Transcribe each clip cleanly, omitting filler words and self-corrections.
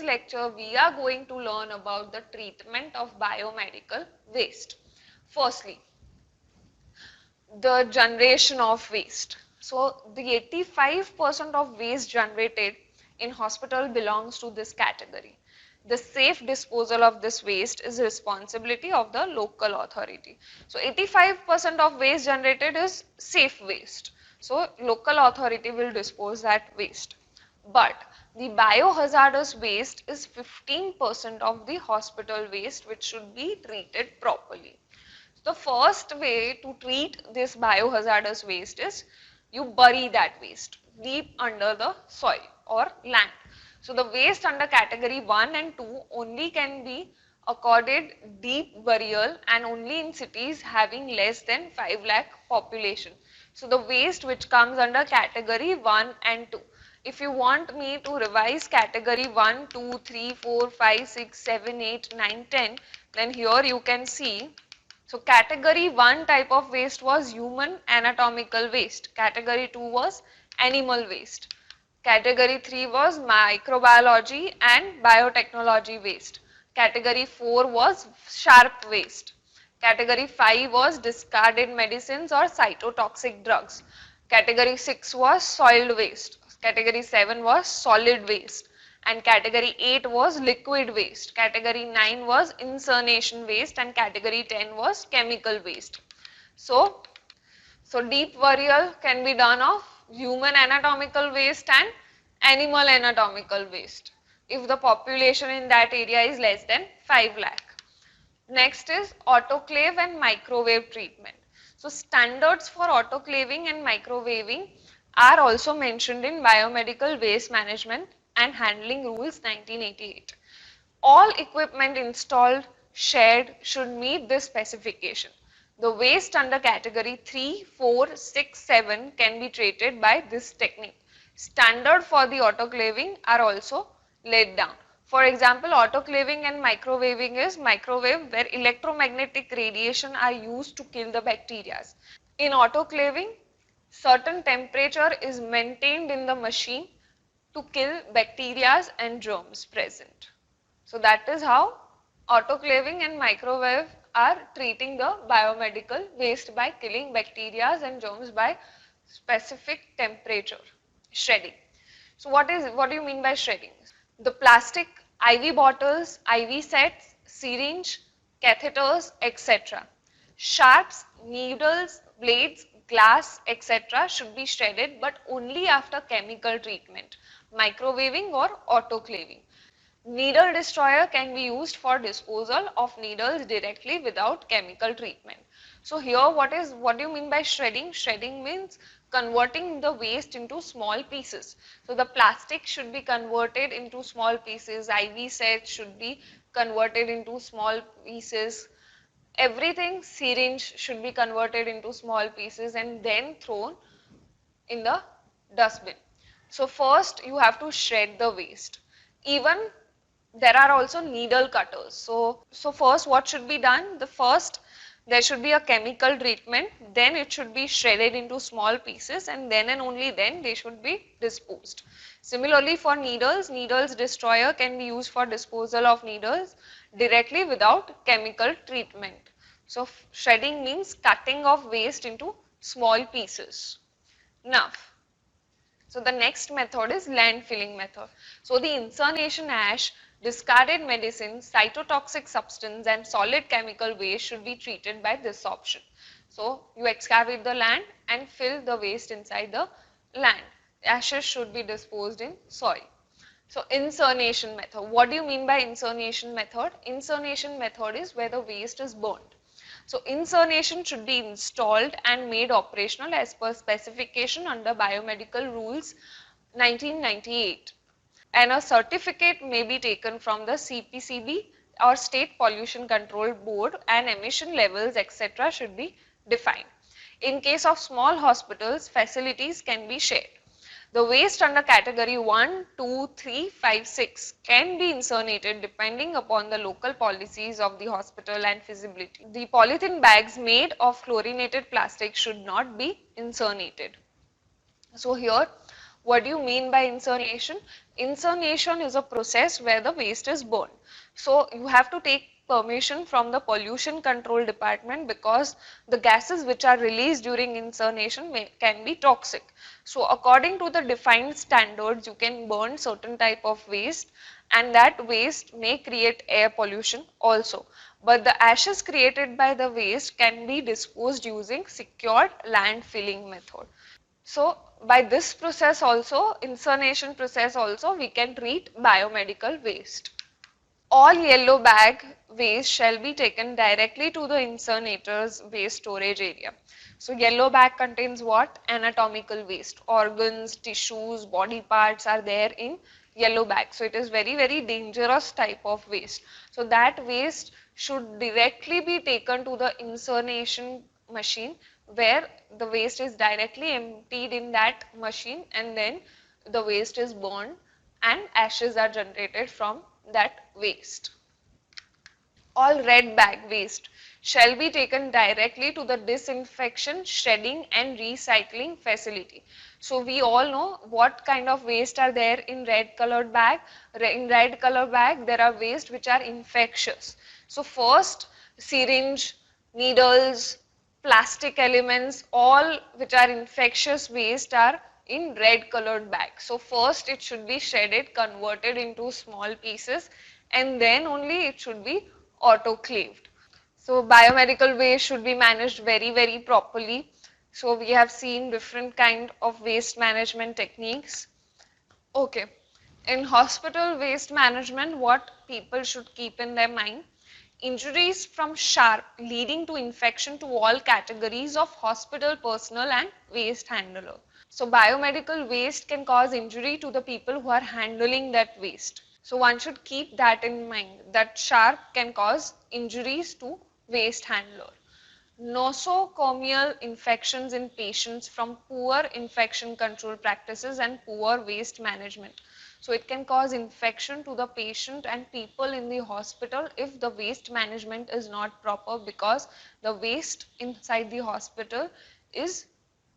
lecture we are going to learn about the treatment of biomedical waste. Firstly, the generation of waste. So the 85% of waste generated in hospital belongs to this category. The safe disposal of this waste is responsibility of the local authority. So 85% of waste generated is safe waste. So local authority will dispose that waste. But the biohazardous waste is 15% of the hospital waste, which should be treated properly. The first way to treat this biohazardous waste is you bury that waste deep under the soil or land. So the waste under category 1 and 2 only can be accorded deep burial and only in cities having less than 5 lakh population. So the waste which comes under category 1 and 2. If you want me to revise category 1, 2, 3, 4, 5, 6, 7, 8, 9, 10, then here you can see. So category 1 type of waste was human anatomical waste. Category 2 was animal waste. Category 3 was microbiology and biotechnology waste. Category 4 was sharp waste. Category 5 was discarded medicines or cytotoxic drugs. Category 6 was soil waste. Category 7 was solid waste. And category 8 was liquid waste, category 9 was incineration waste, and category 10 was chemical waste. So deep burial can be done of human anatomical waste and animal anatomical waste if the population in that area is less than 5 lakh. Next is autoclave and microwave treatment. So standards for autoclaving and microwaving are also mentioned in Biomedical Waste Management and Handling Rules 1988. All equipment installed, shared should meet this specification. The waste under category 3, 4, 6, 7 can be treated by this technique. Standard for the autoclaving are also laid down. For example, autoclaving and microwaving is microwave where electromagnetic radiation are used to kill the bacteria. In autoclaving, certain temperature is maintained in the machine to kill bacteria and germs present. So that is how autoclaving and microwave are treating the biomedical waste by killing bacteria and germs by specific temperature. Shredding. So what do you mean by shredding? The plastic IV bottles, IV sets, syringe, catheters, etc. Sharps, needles, blades, glass, etc. should be shredded, but only after chemical treatment, microwaving or autoclaving. Needle destroyer can be used for disposal of needles directly without chemical treatment. So here what do you mean by shredding? Shredding means converting the waste into small pieces. So the plastic should be converted into small pieces, IV sets should be converted into small pieces, everything, syringe should be converted into small pieces and then thrown in the dustbin. So first you have to shred the waste. Even there are also needle cutters. So first what should be done? The first there should be a chemical treatment, then it should be shredded into small pieces and then and only then they should be disposed. Similarly for needles, needles destroyer can be used for disposal of needles directly without chemical treatment. So shredding means cutting of waste into small pieces. Now, so the next method is landfilling method. So the incineration ash, discarded medicine, cytotoxic substance and solid chemical waste should be treated by this option. So you excavate the land and fill the waste inside the land. Ashes should be disposed in soil. So incineration method. What do you mean by incineration method? Incineration method is where the waste is burnt. So incineration should be installed and made operational as per specification under Biomedical Rules 1998. And a certificate may be taken from the CPCB or State Pollution Control Board and emission levels etc. should be defined. In case of small hospitals, facilities can be shared. The waste under category 1, 2, 3, 5, 6 can be incinerated depending upon the local policies of the hospital and feasibility. The polythene bags made of chlorinated plastic should not be incinerated. So here, what do you mean by incineration? Incineration is a process where the waste is burned. So you have to take permission from the pollution control department because the gases which are released during incineration can be toxic. So according to the defined standards, you can burn certain type of waste, and that waste may create air pollution also. But the ashes created by the waste can be disposed using secured landfilling method. So by this process also, incineration process also, we can treat biomedical waste. All yellow bag waste shall be taken directly to the incinerator's waste storage area. So yellow bag contains what? Anatomical waste. Organs, tissues, body parts are there in yellow bag. So it is very dangerous type of waste. So that waste should directly be taken to the incineration machine, where the waste is directly emptied in that machine, and then the waste is burned and ashes are generated from that waste. All red bag waste shall be taken directly to the disinfection, shredding and recycling facility. So we all know what kind of waste are there in red colored bag. In red color bag there are waste which are infectious. So first, syringe, needles, plastic elements, all which are infectious waste are in red colored bag. So first it should be shredded, converted into small pieces, and then only it should be autoclaved. So biomedical waste should be managed very properly. So we have seen different kind of waste management techniques. Okay. In hospital waste management, what people should keep in their mind? Injuries from sharp leading to infection to all categories of hospital personnel and waste handler. So biomedical waste can cause injury to the people who are handling that waste. So one should keep that in mind, that sharp can cause injuries to waste handler. Nosocomial infections in patients from poor infection control practices and poor waste management. So it can cause infection to the patient and people in the hospital if the waste management is not proper, because the waste inside the hospital is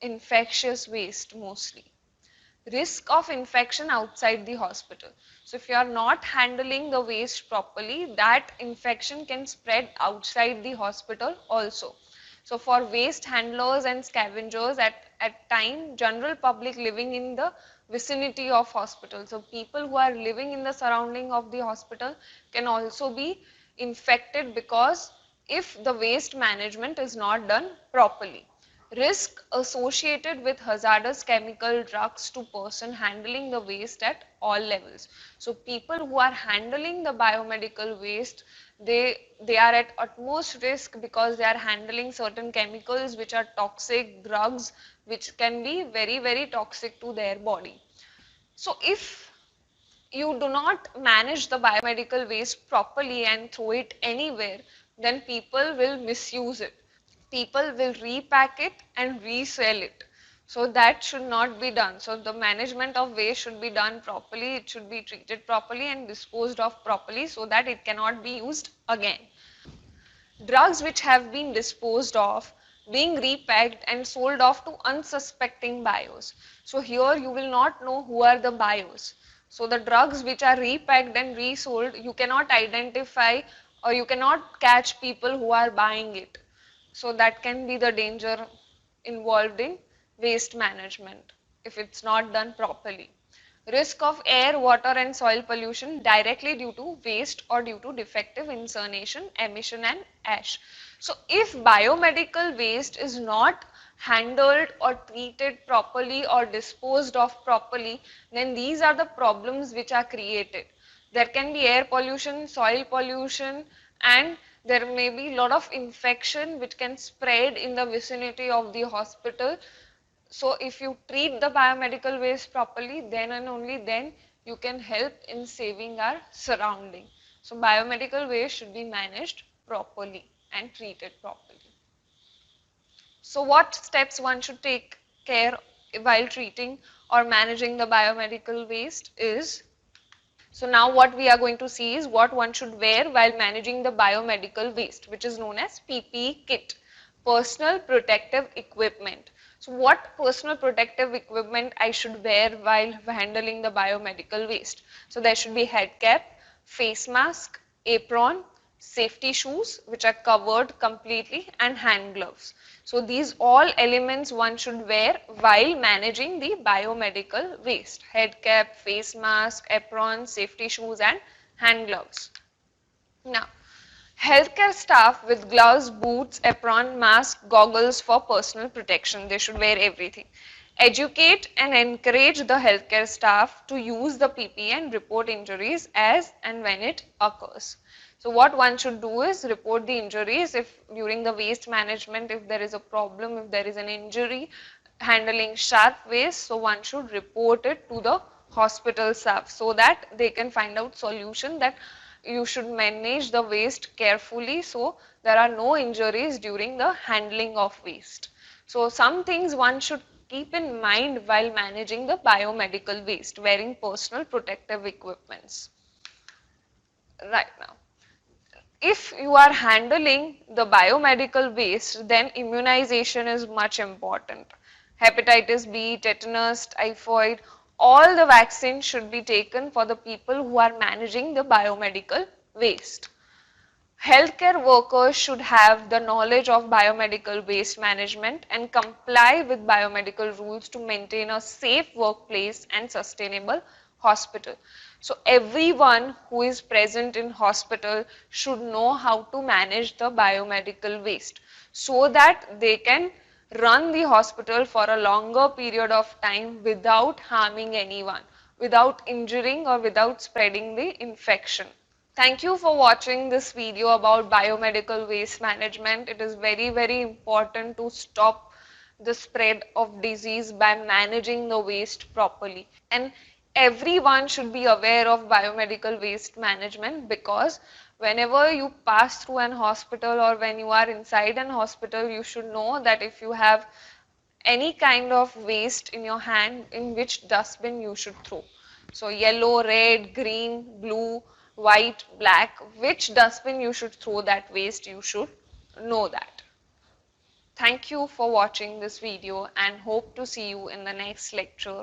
infectious waste mostly. Risk of infection outside the hospital. So if you are not handling the waste properly, that infection can spread outside the hospital also. So for waste handlers and scavengers, at time, general public living in the vicinity of hospital, so people who are living in the surrounding of the hospital can also be infected, because if the waste management is not done properly. Risk associated with hazardous chemical drugs to person handling the waste at all levels. So people who are handling the biomedical waste, they are at utmost risk, because they are handling certain chemicals which are toxic, drugs which can be very toxic to their body. So if you do not manage the biomedical waste properly and throw it anywhere, then people will misuse it. People will repack it and resell it. So that should not be done. So the management of waste should be done properly. It should be treated properly and disposed of properly, so that it cannot be used again. Drugs which have been disposed of being repacked and sold off to unsuspecting buyers. So here you will not know who are the buyers. So the drugs which are repacked and resold, you cannot identify, or you cannot catch people who are buying it. So that can be the danger involved in waste management if it's not done properly. Risk of air, water and soil pollution directly due to waste or due to defective incineration, emission and ash. So if biomedical waste is not handled or treated properly or disposed of properly, then these are the problems which are created. There can be air pollution, soil pollution, and there may be a lot of infection which can spread in the vicinity of the hospital. So if you treat the biomedical waste properly, then and only then you can help in saving our surrounding. So biomedical waste should be managed properly and treated properly. So what steps one should take care while treating or managing the biomedical waste is, so now what we are going to see is what one should wear while managing the biomedical waste, which is known as PPE kit, personal protective equipment. So what personal protective equipment I should wear while handling the biomedical waste? So there should be head cap, face mask, apron, safety shoes which are covered completely, and hand gloves. So these all elements one should wear while managing the biomedical waste. Head cap, face mask, apron, safety shoes and hand gloves. Now, healthcare staff with gloves, boots, apron, mask, goggles for personal protection. They should wear everything. Educate and encourage the healthcare staff to use the PPE and report injuries as and when it occurs. So what one should do is report the injuries if during the waste management, if there is a problem, if there is an injury handling sharp waste, so one should report it to the hospital staff so that they can find out solution that you should manage the waste carefully so there are no injuries during the handling of waste. So some things one should keep in mind while managing the biomedical waste, wearing personal protective equipments. Right now, if you are handling the biomedical waste, then immunization is much important. Hepatitis B, tetanus, typhoid, all the vaccines should be taken for the people who are managing the biomedical waste. Healthcare workers should have the knowledge of biomedical waste management and comply with biomedical rules to maintain a safe workplace and sustainable hospital. So everyone who is present in hospital should know how to manage the biomedical waste so that they can run the hospital for a longer period of time without harming anyone, without injuring or without spreading the infection. Thank you for watching this video about biomedical waste management. It is very important to stop the spread of disease by managing the waste properly. And everyone should be aware of biomedical waste management, because whenever you pass through an hospital or when you are inside an hospital, you should know that if you have any kind of waste in your hand, in which dustbin you should throw. So yellow, red, green, blue, white, black, which dustbin you should throw that waste, you should know that. Thank you for watching this video and hope to see you in the next lecture.